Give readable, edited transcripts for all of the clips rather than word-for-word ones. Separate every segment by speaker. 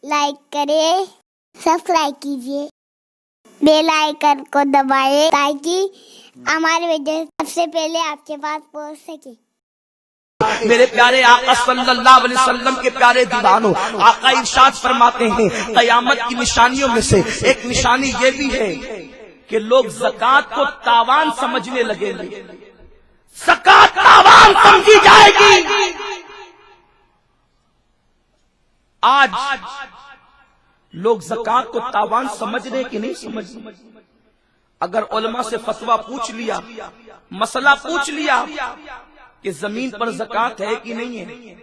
Speaker 1: Like کریں، subscribe کیجیے، bell icon کو دبائیں تاکہ ہماری ویڈیو سب سے پہلے آپ کے پاس پہنچ سکے۔
Speaker 2: میرے پیارے آقا صلی اللہ علیہ وسلم کے پیارے دیوانوں، آقا ارشاد فرماتے ہیں قیامت کی نشانیوں میں سے ایک نشانی یہ بھی ہے کہ لوگ زکوٰۃ کو تاوان سمجھنے لگیں گے، زکوٰۃ تاوان سمجھی جائے گی۔ آج لوگ زکوٰۃ کو تاوان سمجھ رہے کہ نہیں سمجھ رہے؟ اگر علماء سے فتویٰ پوچھ لیا، مسئلہ پوچھ لیا کہ زمین پر زکوٰۃ ہے کہ نہیں ہے،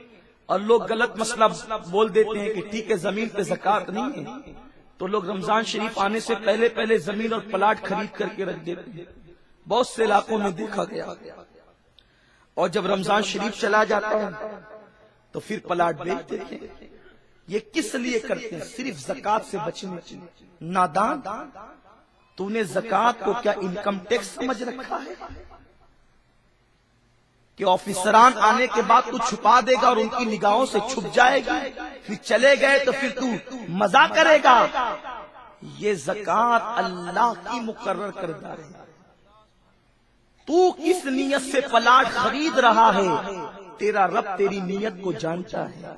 Speaker 2: اور لوگ غلط مسئلہ بول دیتے ہیں کہ ٹھیک ہے زمین پہ زکوٰۃ نہیں ہے، تو لوگ رمضان شریف آنے سے پہلے زمین اور پلاٹ خرید کر کے رکھ دیتے ہیں۔ بہت سے علاقوں میں دیکھا گیا، اور جب رمضان شریف چلا جاتا ہے تو پھر پلاٹ بیچ دیتے ہیں۔ یہ کس لیے کرتے ہیں؟ صرف زکوٰۃ سے بچنے کے لیے۔ نادان، تو نے زکوٰۃ کو کیا انکم ٹیکس سمجھ رکھا ہے کہ آفیسران آنے کے بعد تو چھپا دے گا اور ان کی نگاہوں سے چھپ جائے گی، پھر چلے گئے تو پھر تو مزہ کرے گا؟ یہ زکوٰۃ اللہ کی مقرر کردہ ہے۔ تو کس نیت سے پلاٹ خرید رہا ہے، تیرا رب تیری نیت کو جانتا ہے۔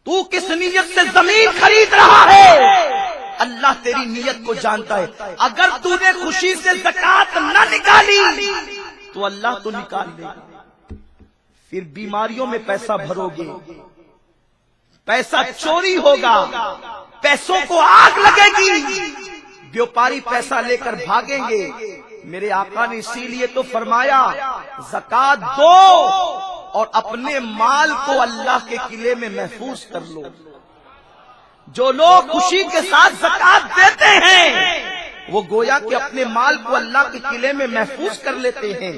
Speaker 2: تو کس نیت سے زمین خرید رہا ہے، اللہ تیری نیت کو جانتا ہے۔ اگر تو نے خوشی سے زکوٰۃ نہ نکالی تو اللہ تو نکال دے گا، پھر بیماریوں میں پیسہ بھرو گے، پیسہ چوری ہوگا، پیسوں کو آگ لگے گی، بیوپاری پیسہ لے کر بھاگیں گے۔ میرے آقا نے اسی لیے تو فرمایا زکوٰۃ دو اور اپنے مال کو اللہ کے قلعے میں محفوظ کر لو۔ جو لوگ خوشی کے ساتھ زکوٰۃ دیتے ہیں وہ گویا کہ اپنے مال کو اللہ کے قلعے میں محفوظ کر لیتے ہیں۔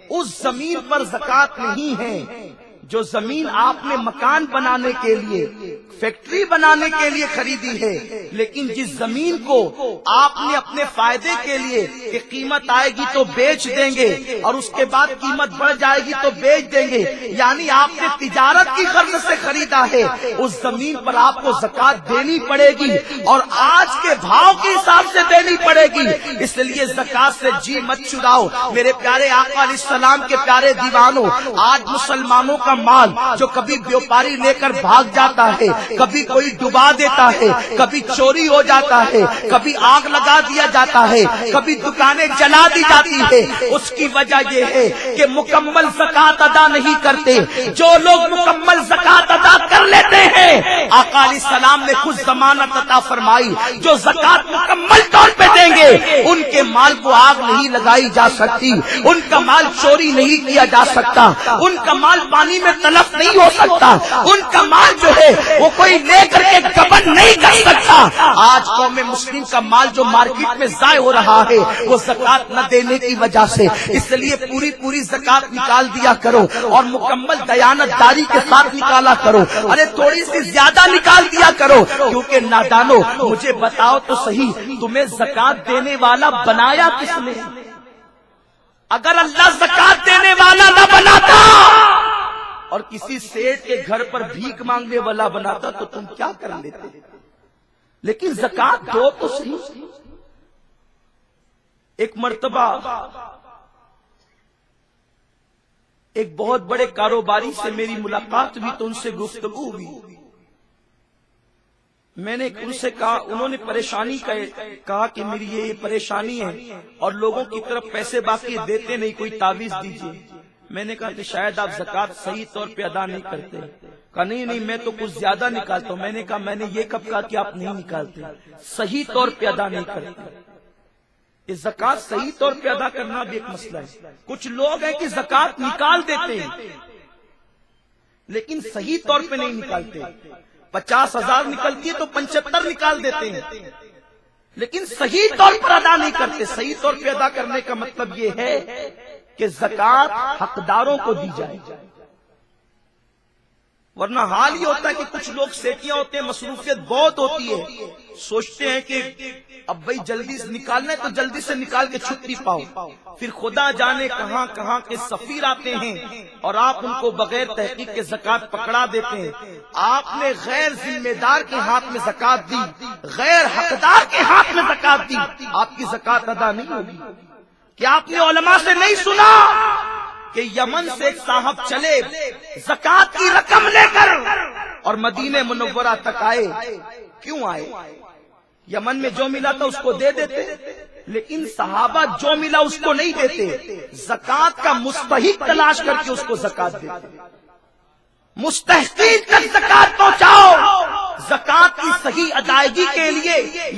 Speaker 2: اس زمین پر زکوٰۃ نہیں ہے جو زمین آپ نے مکان بنانے کے لیے، فیکٹری بنانے کے لیے خریدی ہے، لیکن جس زمین کو آپ نے اپنے فائدے کے لیے کہ قیمت آئے گی تو بیچ دیں گے اور اس کے بعد قیمت بڑھ جائے گی تو بیچ دیں گے، یعنی آپ نے تجارت کی غرض سے خریدا ہے، اس زمین پر آپ کو زکوٰۃ دینی پڑے گی اور آج کے بھاؤ کے حساب سے دینی پڑے گی۔ اس لیے زکوٰۃ سے جی مت چراؤ۔ میرے پیارے آقا علیہ السلام کے پیارے دیوانوں، آج مسلمانوں کا مال جو کبھی بیوپاری لے کر بھاگ جاتا ہے، کبھی کوئی ڈبا دیتا ہے، کبھی چوری ہو جاتا ہے، کبھی آگ لگا دیا جاتا ہے، کبھی دکانیں جلا دی جاتی ہے، اس کی وجہ یہ ہے کہ مکمل زکوٰۃ ادا نہیں کرتے۔ جو لوگ مکمل زکوٰۃ ادا کر لیتے ہیں، آقا علیہ السلام نے خود ضمانت عطا فرمائی، جو زکوٰۃ مکمل طور پہ دیں گے ان کے مال کو آگ نہیں لگائی جا سکتی، ان کا مال چوری نہیں کیا جا سکتا، ان کا مال پانی میں تلف نہیں ہو سکتا، ان کا مال جو ہے وہ کوئی لے کر کے گبن نہیں کر سکتا۔ آج قوم مسلم کا مال جو مارکیٹ میں ضائع ہو رہا ہے وہ زکوٰۃ نہ دینے کی وجہ سے، اس لیے پوری زکوٰۃ نکال دیا کرو اور مکمل دیانت داری کے ساتھ نکالا کرو۔ ارے تھوڑی سی زیادہ نکال دیا کرو، کیونکہ نادانو مجھے بتاؤ تو صحیح، تمہیں زکوٰۃ دینے والا بنایا کس نے؟ اگر اللہ زکوٰۃ دینے والا نہ بناتا اور کسی سیٹ کے گھر پر بھیک مانگنے والا بناتا تو تم کیا کر لیتے؟ لیکن زکوٰۃ دو تو صحیح۔ ایک مرتبہ ایک بہت بڑے کاروباری سے میری ملاقات ہوئی تو ان سے گفتگو ہوئی۔ میں نے ان سے کہا، انہوں نے پریشانی کہا کہ میری یہ پریشانی ہے اور لوگوں کی طرف پیسے باقی دیتے نہیں، کوئی تعویذ دیجیے۔ میں نے کہا کہ شاید آپ زکوٰۃ صحیح طور پہ ادا نہیں کرتے۔ کہا نہیں میں تو کچھ زیادہ نکالتا ہوں۔ میں نے کہا میں نے یہ کب کہا کہ آپ نہیں نکالتے، صحیح طور پہ ادا نہیں کرتے۔ یہ زکوٰۃ صحیح طور پہ ادا کرنا بھی ایک مسئلہ ہے۔ کچھ لوگ ہیں کہ زکوٰۃ نکال دیتے ہیں لیکن صحیح طور پہ نہیں نکالتے۔ 50,000 نکلتی ہے تو 75 نکال دیتے ہیں لیکن صحیح طور پر ادا نہیں کرتے۔ صحیح طور پہ ادا کرنے کا مطلب یہ ہے کہ زکوٰۃ حقداروں کو دی جائے، ورنہ حال یہ ہوتا ہے کہ کچھ لوگ سیٹیاں ہوتے ہیں، مصروفیت بہت ہوتی ہے، سوچتے ہیں کہ اب بھائی جلدی سے نکالنا ہے تو جلدی سے نکال کے چھٹی پاؤ، پھر خدا جانے کہاں کہاں کے سفیر آتے ہیں اور آپ ان کو بغیر تحقیق کے زکوٰۃ پکڑا دیتے ہیں۔ آپ نے غیر ذمہ دار کے ہاتھ میں زکوٰۃ دی، غیر حقدار کے ہاتھ میں زکوٰۃ دی، آپ کی زکوٰۃ ادا نہیں ہوگی۔ کیا آپ نے علماء سے نہیں سنا کہ یمن سے ایک صاحب چلے زکوٰۃ کی رقم لے کر اور مدینہ منورہ تک آئے؟ کیوں آئے؟ یمن میں جو ملا تھا اس کو دے دیتے، لیکن صحابہ جو ملا اس کو نہیں دیتے، زکوٰۃ کا مستحق تلاش کر کے اس کو زکوٰۃ دیتے۔ مستحقین تک زکوٰۃ پہنچاؤ۔ زکوٰۃ کی صحیح ادائیگی کے لیے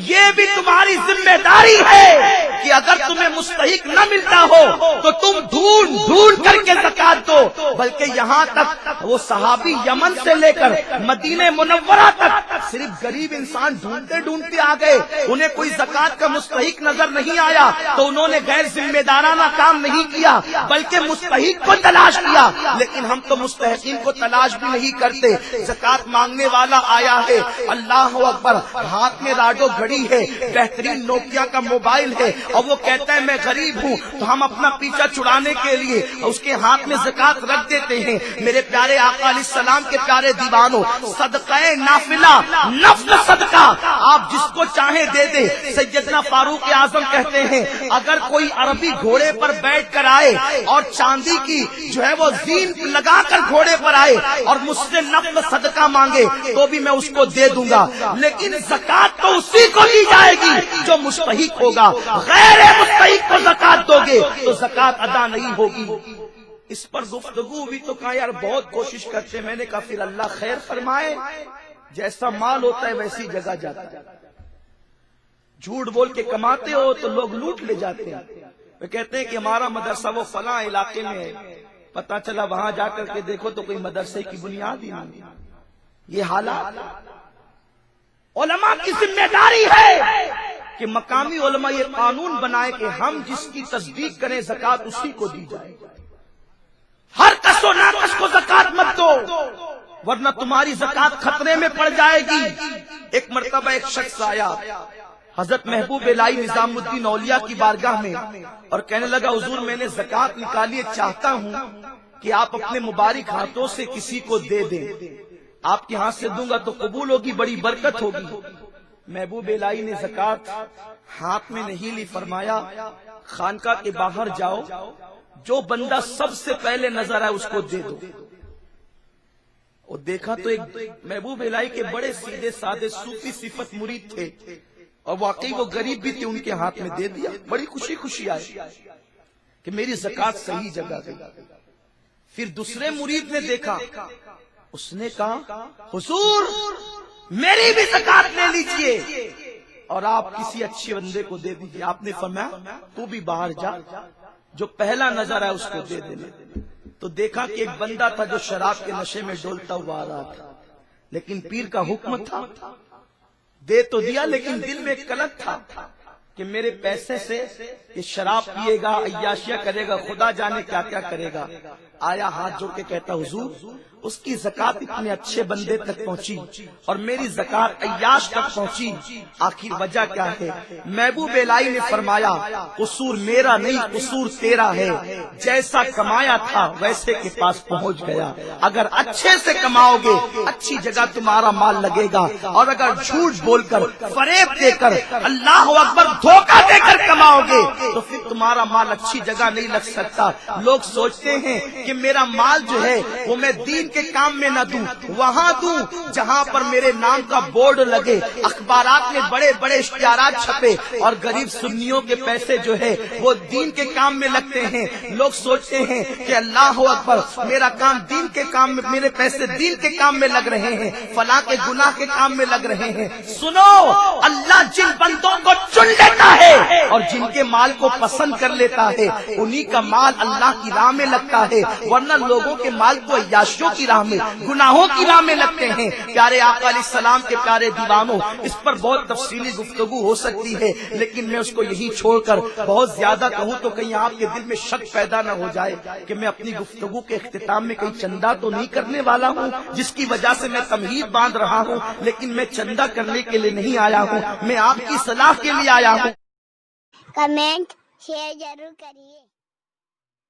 Speaker 2: یہ بھی تمہاری ذمہ داری ہے کہ اگر تمہیں مستحق نہ ملتا ہو تو تم ڈھونڈ ڈھونڈ کر کے زکوٰۃ دو۔ بلکہ یہاں تک وہ صحابی یمن سے لے کر مدینہ منورہ تک صرف غریب انسان ڈھونڈتے ڈھونڈتے آ گئے، انہیں کوئی زکوٰۃ کا مستحق نظر نہیں آیا تو انہوں نے غیر ذمہ دارانہ کام نہیں کیا بلکہ مستحق کو تلاش کیا۔ لیکن ہم تو مستحقین کو تلاش بھی نہیں کرتے۔ زکوٰۃ مانگنے والا آیا ہے، اللہ اکبر، ہاتھ میں راڈو گھڑی ہے، بہترین نوکیا کا موبائل ہے، اور وہ کہتا ہے میں غریب ہوں، تو ہم اپنا پیچھا چھڑانے کے لیے اس کے ہاتھ میں زکوٰۃ رکھ دیتے ہیں۔ میرے پیارے آقا علیہ السلام کے پیارے دیوانوں، صدقہ نافلہ، نفل صدقہ آپ جس کو چاہیں دے دیں۔ سیدنا فاروق اعظم کہتے ہیں اگر کوئی عربی گھوڑے پر بیٹھ کر آئے اور چاندی کی جو ہے وہ زین لگا کر گھوڑے پر آئے اور مجھ سے نفل صدقہ مانگے تو بھی میں اس کو دے دوں گا، لیکن زکوٰۃ تو اسی کو دی جائے گی جو مستحق ہوگا۔ غیر مستحق کو زکوٰۃ دو گے تو زکوٰۃ ادا نہیں ہوگی۔ اس پر گفتگو بھی تو کہا یار بہت کوشش کرتے، میں نے کہا پھر اللہ خیر فرمائے، جیسا مال ہوتا ہے ویسی جگہ جاتا ہے۔ جھوٹ بول کے کماتے ہو تو لوگ لوٹ لے جاتے ہیں۔ وہ کہتے ہیں کہ ہمارا مدرسہ وہ فلاں علاقے میں ہے، پتا چلا وہاں جا کر کے دیکھو تو کوئی مدرسے کی بنیاد ہی نہیں۔ یہ حالات علماء کی ذمہ داری ہے کہ مقامی علماء یہ قانون بنائے کہ ہم جس کی تصدیق کریں زکوٰۃ اسی کو دی جائے، ہر کس و ناکس کو زکوٰۃ مت دو ورنہ تمہاری زکوٰۃ خطرے میں پڑ جائے گی۔ ایک مرتبہ ایک شخص آیا حضرت محبوب الہی نظام الدین اولیاء کی بارگاہ میں اور کہنے لگا حضور میں نے زکوٰۃ نکالی، چاہتا ہوں کہ آپ اپنے مبارک ہاتھوں سے کسی کو دے دیں، آپ کے ہاتھ سے دوں گا تو قبول ہوگی، بڑی برکت ہوگی۔ محبوب الہی نے زکوٰۃ ہاتھ میں نہیں لی، فرمایا خانقاہ کے باہر جاؤ، جو بندہ سب سے پہلے نظر آئے اس کو دے دو۔ اور دیکھا تو ایک محبوب الہی کے بڑے سیدھے سادے صوفی صفت مرید تھے اور واقعی وہ غریب بھی تھے، ان کے ہاتھ میں دے دیا، بڑی خوشی خوشی آئی کہ میری زکوٰۃ صحیح جگہ گئی۔ پھر دوسرے مرید نے دیکھا، اس نے کہا حضور میری بھی زکوٰۃ لے لیجئے اور آپ کسی اچھے بندے کو دے دیجئے۔ آپ نے فرمایا تو بھی باہر جا، جو پہلا نظر آیا اس کو دے دینا۔ تو دیکھا کہ ایک بندہ تھا جو شراب کے نشے میں ڈولتا ہوا آ رہا تھا، لیکن پیر کا حکم تھا، دے تو دیا لیکن دل میں ایک کلک تھا کہ میرے پیسے سے یہ شراب پیے گا، عیاشیاں کرے گا، خدا جانے کیا کیا کرے گا۔ آیا ہاتھ جوڑ کے کہتا حضور اس کی زکوٰۃ اتنے اچھے بندے تک پہنچی اور میری زکوٰۃ عیاش تک پہنچی، آخر وجہ کیا ہے؟ محبوب الہی نے فرمایا قصور میرا نہیں، قصور تیرا ہے، جیسا کمایا تھا ویسے کے پاس پہنچ گیا۔ اگر اچھے سے کماؤ گے اچھی جگہ تمہارا مال لگے گا، اور اگر جھوٹ بول کر، فریب دے کر، اللہ اکبر، دھوکہ دے کر کماؤ گے تو پھر تمہارا مال اچھی جگہ نہیں لگ سکتا۔ لوگ سوچتے ہیں کہ میرا مال جو ہے وہ میں دین کے کام میں نہ دوں، وہاں دوں جہاں پر میرے نام کا بورڈ لگے، اخبارات میں بڑے بڑے اشتہارات چھپے، اور غریب سنیوں کے پیسے جو ہے وہ دین کے کام میں لگتے ہیں۔ لوگ سوچتے ہیں کہ اللہ اکبر میرا کام دین کے کام میں، میرے پیسے دین کے کام میں لگ رہے ہیں، فلاں کے گناہ کے کام میں لگ رہے ہیں۔ سنو، اللہ جن بندوں کو چن لیتا ہے اور جن کے مال کو پسند کر لیتا ہے انہی کا مال اللہ کی راہ میں لگتا ہے، ورنہ لوگوں کے مال کو عیاشیوں کی کی راہ میں، گناہوں کی راہ میں لگتے ہیں۔ پیارے آقا علیہ السلام کے پیارے دیوانوں، اس پر بہت تفصیلی گفتگو ہو سکتی ہے، لیکن میں اس کو یہی چھوڑ کر بہت زیادہ کہوں تو کہیں آپ کے دل میں شک پیدا نہ ہو جائے کہ میں اپنی گفتگو کے اختتام میں کہیں چندہ تو نہیں کرنے والا ہوں، جس کی وجہ سے میں تمہید باندھ رہا ہوں، لیکن میں چندہ کرنے کے لیے نہیں آیا ہوں، میں آپ کی صلاح کے لیے آیا ہوں۔
Speaker 1: کمنٹ شیئر ضرور کریے۔